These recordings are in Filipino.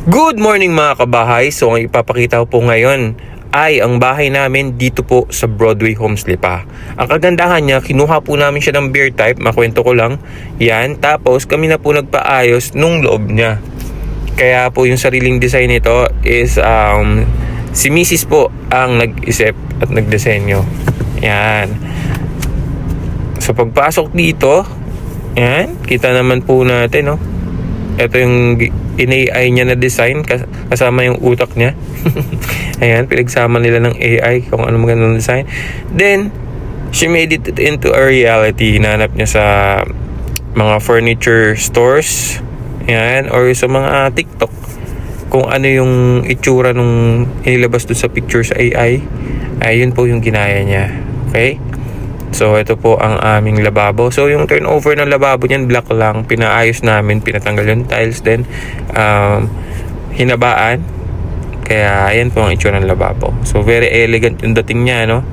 Good morning mga kabahay. So ang ipapakita ko po ngayon ay ang bahay namin dito po sa Broadway Homes Lipa. Ang kagandahan niya, kinuha po namin siya ng beer type, makwento ko lang. Yan, tapos kami na po nagpaayos nung loob niya. Kaya po yung sariling design nito is si Mrs. po ang nag-isip at nagdisenyo. Yan. So pagpasok dito, yan, kita naman po natin, no. Ito yung in-AI niya na design kasama yung utak niya. Ayan, pinagsama nila ng AI kung ano magandang design. Then, she made it into a reality. Hinanap niya sa mga furniture stores, ayan, or sa mga TikTok kung ano yung itsura nung inilabas doon sa picture sa AI. Ayun po yung ginaya niya. Okay? So, ito po ang aming lababo. So, yung turnover ng lababo niyan, black lang. Pinaayos namin, pinatanggal yung tiles. Then, hinabaan. Kaya, ayan po ang itsura ng lababo. So, very elegant yung dating niya, no?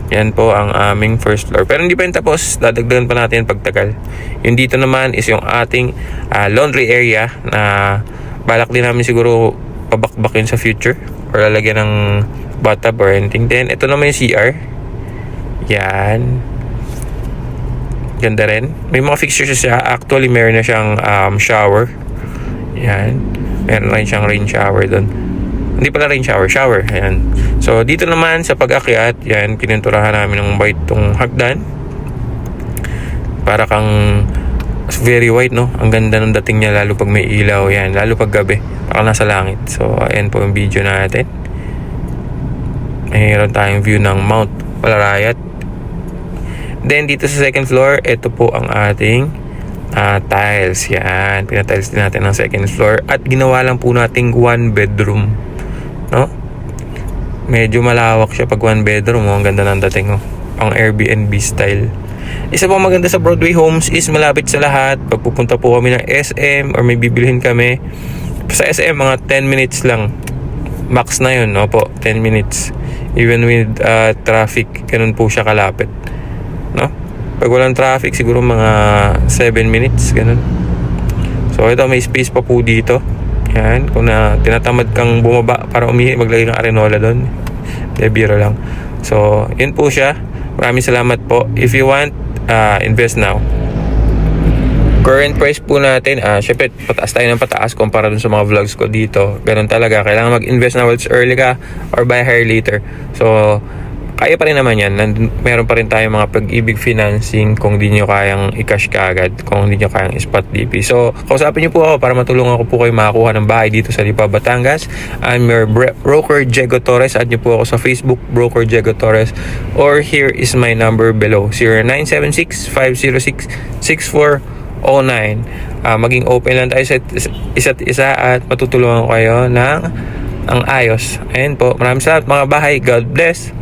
Yan po ang aming first floor. Pero hindi pa yun tapos. Dadagdagan pa natin pagtagal. Yung dito naman is yung ating laundry area na balak din namin siguro pabakbakin sa future or lalagyan ng bathtub or anything. Then, ito naman yung CR. Yan. Ganda rin. May mga fixtures siya. Actually, meron na siyang shower. Yan. Meron rin siyang rain shower doon. Hindi pala rain shower. Shower. Yan. So, dito naman sa pag-akyat, yan, pininturahan namin ng white tong hagdan. Para kang very white, no? Ang ganda ng dating niya, lalo pag may ilaw. Yan. Lalo pag gabi. Parang nasa langit. So, ayan po yung video natin. Mayroon tayong view ng Mount Palarayat. Then dito sa second floor, ito po ang ating tiles. Yan, pinatiles din natin ang second floor. At ginawa lang po nating one bedroom, no? Medyo malawak siya pag one bedroom, oh. Ang ganda ng dating, oh. Ang Airbnb style. Isa pang maganda sa Broadway Homes is malapit sa lahat. Pag pupunta po kami ng SM or may bibilhin kami sa SM, mga 10 minutes lang. Max na yun, no po, 10 minutes. Even with traffic, ganun po siya kalapit, no? Pag walang traffic, siguro mga 7 minutes, ganun. So, ito, may space pa po dito. Yan, kung tinatamad kang bumaba para umihi, maglagay ng arenola doon. Biro lang. So, yun po siya. Maraming salamat po. If you want, invest now. Current price po natin, syempre pataas tayo ng pataas kumpara dun sa mga vlogs ko dito. Ganun talaga, kailangan mag-invest na once early ka or buy higher later. So, kaya pa rin naman yan. Meron pa rin tayong mga pag-ibig financing kung di nyo kayang i-cash ka agad, kung di nyo kayang spot DP. So, kausapin nyo po ako para matulungan ko po kayo makakuha ng bahay dito sa Lipa, Batangas. I'm your broker, Diego Torres. Add nyo po ako sa Facebook, broker Diego Torres. Or here is my number below, 0976-506-6409. Maging open lang tayo sa isa't isa at matutulungan ko kayo ng ang ayos. Ayan po. Maraming salamat mga bahay. God bless.